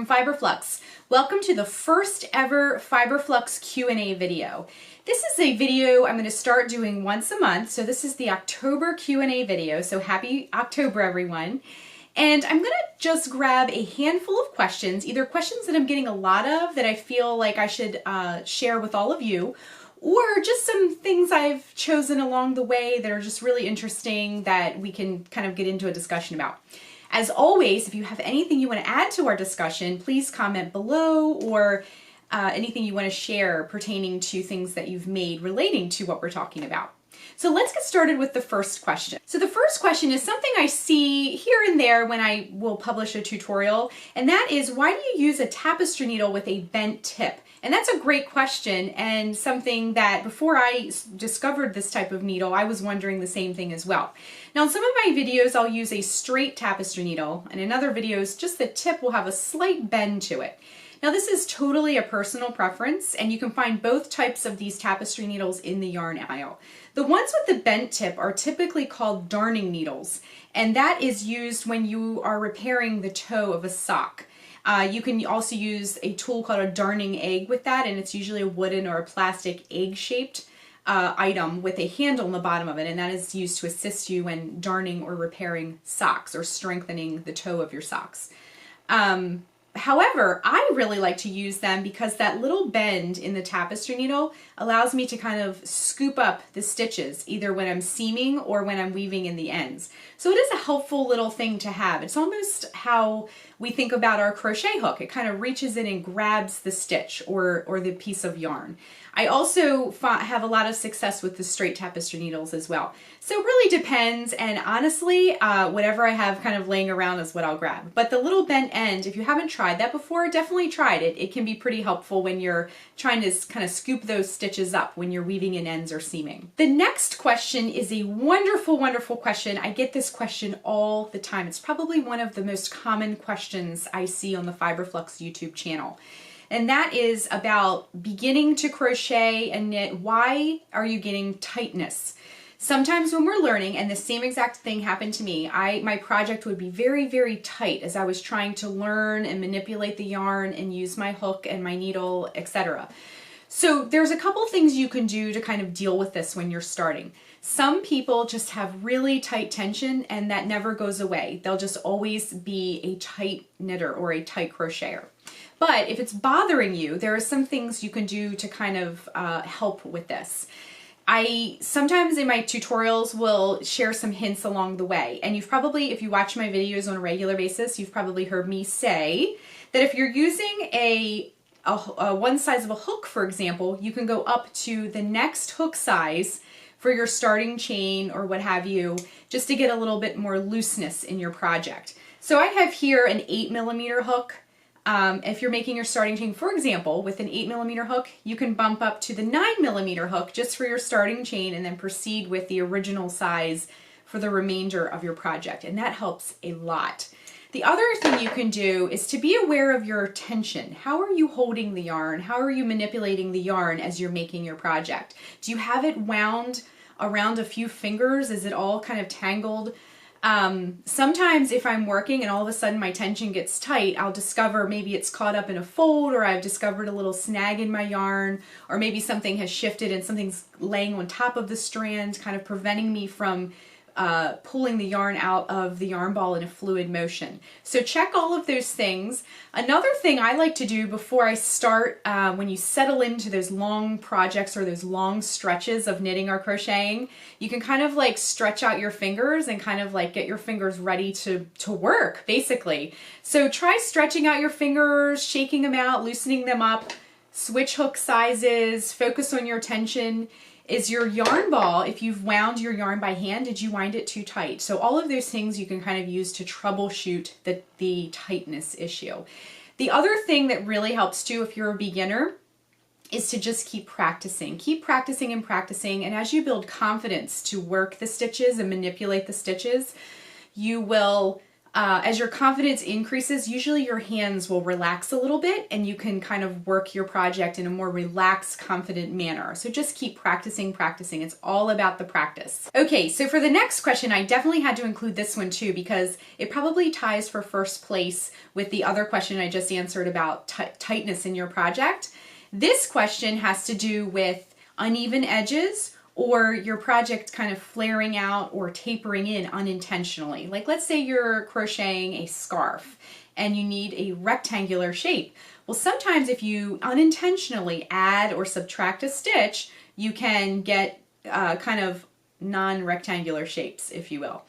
from Fiber Flux. Welcome to the first ever Fiber Flux Q&A video. This is a video I'm going to start doing once a month. So this is the October Q&A video. So happy October, everyone. And I'm going to just grab a handful of questions, either questions that I'm getting a lot of that I feel like I should share with all of you, or just some things I've chosen along the way that are just really interesting that we can kind of get into a discussion about. As always, if you have anything you want to add to our discussion, please comment below, or anything you want to share pertaining to things that you've made relating to what we're talking about. So let's get started with the first question. So the first question is something I see here and there when I will publish a tutorial, and that is, why do you use a tapestry needle with a bent tip? And that's a great question, and something that before I discovered this type of needle, I was wondering the same thing as well. Now in some of my videos, I'll use a straight tapestry needle, and in other videos, just the tip will have a slight bend to it. Now this is totally a personal preference, and you can find both types of these tapestry needles in the yarn aisle. The ones with the bent tip are typically called darning needles, and that is used when you are repairing the toe of a sock. You can also use a tool called a darning egg with that, and it's usually a wooden or a plastic egg-shaped item with a handle in the bottom of it, and that is used to assist you when darning or repairing socks or strengthening the toe of your socks. However, I really like to use them because that little bend in the tapestry needle allows me to kind of scoop up the stitches, either when I'm seaming or when I'm weaving in the ends. So it is a helpful little thing to have. It's almost how we think about our crochet hook. It kind of reaches in and grabs the stitch or the piece of yarn. I also have a lot of success with the straight tapestry needles as well. So it really depends, and honestly, whatever I have kind of laying around is what I'll grab. But the little bent end, if you haven't tried that before, definitely try it. It can be pretty helpful when you're trying to kind of scoop those stitches up when you're weaving in ends or seaming. The next question is a wonderful, wonderful question. I get this question all the time. It's probably one of the most common questions I see on the Fiber Flux YouTube channel. And that is about beginning to crochet and knit. Why are you getting tightness? Sometimes when we're learning, and the same exact thing happened to me, my project would be very, very tight as I was trying to learn and manipulate the yarn and use my hook and my needle, etc. So there's a couple things you can do to kind of deal with this when you're starting. Some people just have really tight tension, and that never goes away. They'll just always be a tight knitter or a tight crocheter. But if it's bothering you, there are some things you can do to kind of help with this. I sometimes in my tutorials will share some hints along the way, and you've probably, if you watch my videos on a regular basis, you've probably heard me say that if you're using a one size of a hook, for example, you can go up to the next hook size for your starting chain or what have you, just to get a little bit more looseness in your project. So I have here an 8mm hook. If you're making your starting chain, for example, with an 8mm hook, you can bump up to the 9mm hook just for your starting chain and then proceed with the original size for the remainder of your project. And that helps a lot. The other thing you can do is to be aware of your tension. How are you holding the yarn? How are you manipulating the yarn as you're making your project? Do you have it wound around a few fingers? Is it all kind of tangled? Sometimes if I'm working and all of a sudden my tension gets tight, I'll discover maybe it's caught up in a fold, or I've discovered a little snag in my yarn, or maybe something has shifted and something's laying on top of the strand, kind of preventing me from pulling the yarn out of the yarn ball in a fluid motion. So check all of those things. Another thing I like to do before I start, when you settle into those long projects or those long stretches of knitting or crocheting, you can kind of like stretch out your fingers and kind of like get your fingers ready to work, basically. So try stretching out your fingers, shaking them out, loosening them up, switch hook sizes, focus on your tension. Is your yarn ball, if you've wound your yarn by hand, did you wind it too tight? So all of those things you can kind of use to troubleshoot the tightness issue. The other thing that really helps too, if you're a beginner, is to just keep practicing. Keep practicing and practicing, and as you build confidence to work the stitches and manipulate the stitches, you will as your confidence increases, usually your hands will relax a little bit and you can kind of work your project in a more relaxed, confident manner. So just keep practicing, practicing. It's all about the practice. Okay, so for the next question, I definitely had to include this one too because it probably ties for first place with the other question I just answered about tightness in your project. This question has to do with uneven edges or your project kind of flaring out or tapering in unintentionally. Like let's say you're crocheting a scarf and you need a rectangular shape. Well, sometimes if you unintentionally add or subtract a stitch, you can get kind of non-rectangular shapes, if you will.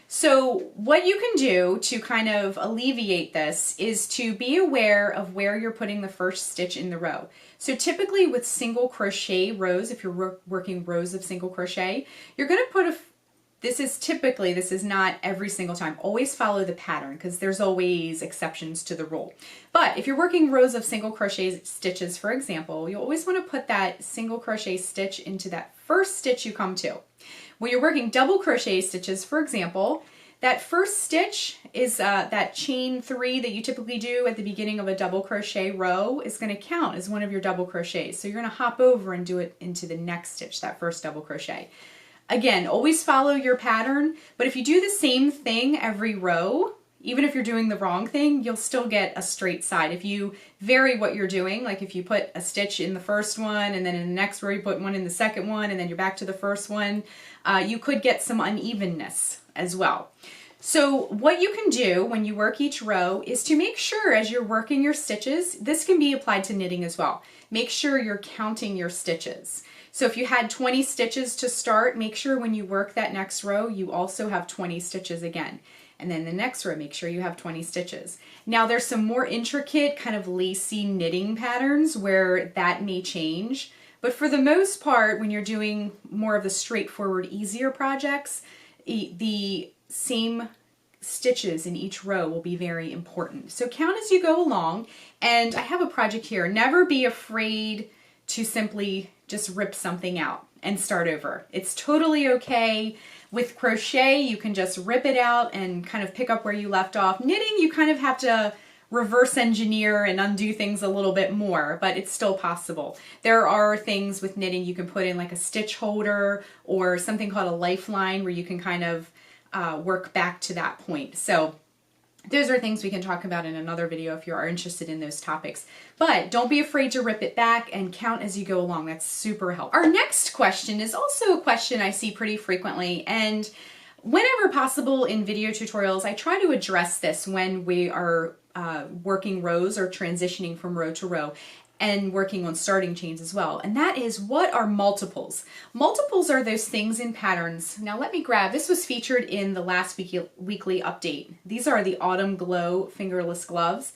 So what you can do to kind of alleviate this is to be aware of where you're putting the first stitch in the row. So typically with single crochet rows, if you're working rows of single crochet, you're going to put this is not every single time. Always follow the pattern because there's always exceptions to the rule. But if you're working rows of single crochet stitches, for example, you always want to put that single crochet stitch into that first stitch you come to. When you're working double crochet stitches, for example, that first stitch is that chain 3 that you typically do at the beginning of a double crochet row is going to count as one of your double crochets. So you're going to hop over and do it into the next stitch, that first double crochet. Again, always follow your pattern, but if you do the same thing every row, even if you're doing the wrong thing, you'll still get a straight side. If you vary what you're doing, like if you put a stitch in the first one and then in the next row you put one in the second one and then you're back to the first one, you could get some unevenness as well. So what you can do when you work each row is to make sure as you're working your stitches, this can be applied to knitting as well. Make sure you're counting your stitches. So if you had 20 stitches to start, make sure when you work that next row, you also have 20 stitches again. And then the next row, make sure you have 20 stitches. Now there's some more intricate kind of lacy knitting patterns where that may change. But for the most part, when you're doing more of the straightforward, easier projects, the same stitches in each row will be very important. So count as you go along. And I have a project here. Never be afraid to simply just rip something out and start over. It's totally okay. With crochet, you can just rip it out and kind of pick up where you left off. Knitting, you kind of have to reverse engineer and undo things a little bit more, but it's still possible. There are things with knitting you can put in like a stitch holder or something called a lifeline where you can kind of work back to that point. So those are things we can talk about in another video if you are interested in those topics. But don't be afraid to rip it back and count as you go along. That's super helpful. Our next question is also a question I see pretty frequently, and whenever possible in video tutorials, I try to address this when we are working rows or transitioning from row to row and working on starting chains as well. And that is, what are multiples? Multiples are those things in patterns. Now let me grab, this was featured in the last weekly update. These are the Autumn Glow Fingerless Gloves.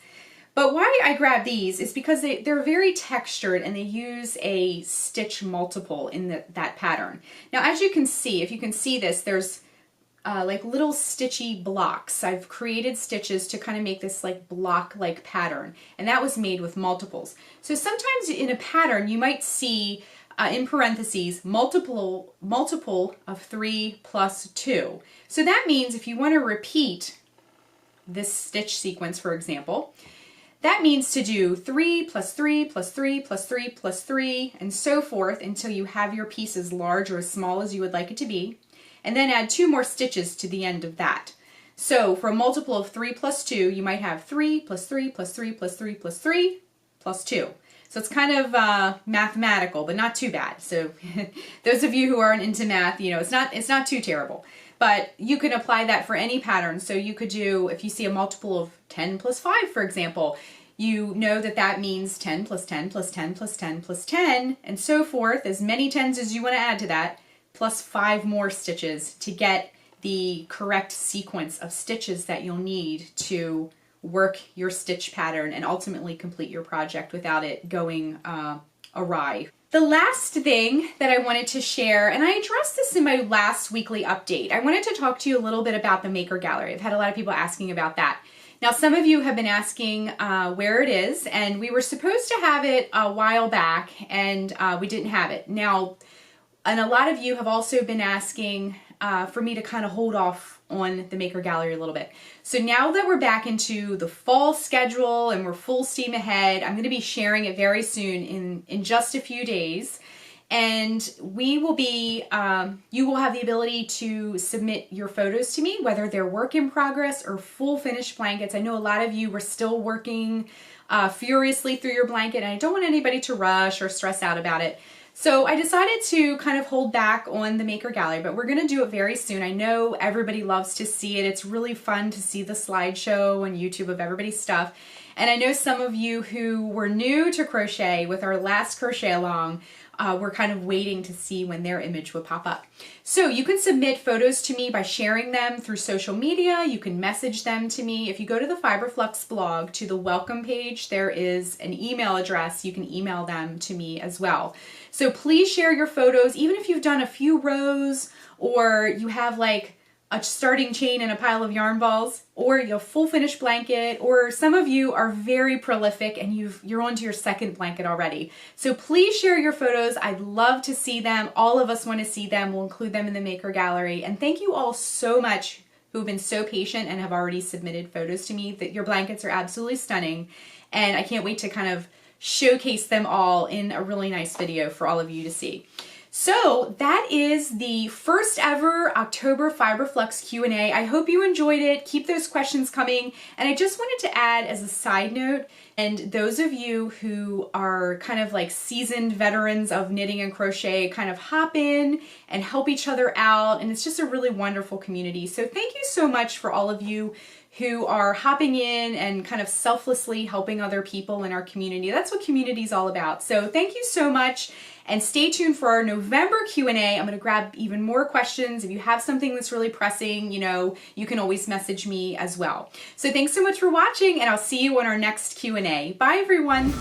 But why I grab these is because they're very textured and they use a stitch multiple in that pattern. Now as you can see, if you can see this, there's like little stitchy blocks. I've created stitches to kind of make this like block-like pattern, and that was made with multiples. So sometimes in a pattern you might see in parentheses multiple of 3 plus 2. So that means if you want to repeat this stitch sequence, for example, that means to do 3 plus 3 plus 3 plus 3 plus 3 and so forth until you have your piece as large or as small as you would like it to be. And then add 2 more stitches to the end of that. So for a multiple of 3 plus 2, you might have 3 plus 3 plus 3 plus 3 plus 3 plus 2. So it's kind of mathematical, but not too bad. So those of you who aren't into math, you know, it's not too terrible. But you can apply that for any pattern. So you could do, if you see a multiple of 10 plus 5, for example, you know that that means 10 plus 10 plus 10 plus 10 plus 10, and so forth, as many 10s as you want to add to that, plus 5 more stitches to get the correct sequence of stitches that you'll need to work your stitch pattern and ultimately complete your project without it going awry. The last thing that I wanted to share, and I addressed this in my last weekly update, I wanted to talk to you a little bit about the Maker Gallery. I've had a lot of people asking about that. Now, some of you have been asking where it is, and we were supposed to have it a while back, and we didn't have it. Now, and a lot of you have also been asking for me to kind of hold off on the Maker Gallery a little bit. So now that we're back into the fall schedule and we're full steam ahead, I'm going to be sharing it very soon in just a few days. And we will be, you will have the ability to submit your photos to me, whether they're work in progress or full finished blankets. I know a lot of you were still working furiously through your blanket, and I don't want anybody to rush or stress out about it. So I decided to kind of hold back on the Maker Gallery, but we're going to do it very soon. I know everybody loves to see it. It's really fun to see the slideshow on YouTube of everybody's stuff. And I know some of you who were new to crochet with our last crochet along we're kind of waiting to see when their image would pop up. So you can submit photos to me by sharing them through social media. You can message them to me. If you go to the Fiber Flux blog, to the welcome page, there is an email address. You can email them to me as well. So please share your photos, even if you've done a few rows or you have like a starting chain and a pile of yarn balls, or a full finished blanket, or some of you are very prolific and you're onto your second blanket already. So please share your photos. I'd love to see them. All of us want to see them. We'll include them in the Maker Gallery. And thank you all so much who've been so patient and have already submitted photos to me. That your blankets are absolutely stunning. And I can't wait to kind of showcase them all in a really nice video for all of you to see. So that is the first ever October Fiber Flux Q A. I hope you enjoyed it. Keep those questions coming. And I just wanted to add as a side note, and those of you who are kind of like seasoned veterans of knitting and crochet kind of hop in and help each other out. And it's just a really wonderful community. So thank you so much for all of you who are hopping in and kind of selflessly helping other people in our community. That's what community is all about. So thank you so much. And stay tuned for our November Q&A. I'm going to grab even more questions. If you have something that's really pressing, you can always message me as well. So thanks so much for watching, and I'll see you on our next Q&A. Bye, everyone.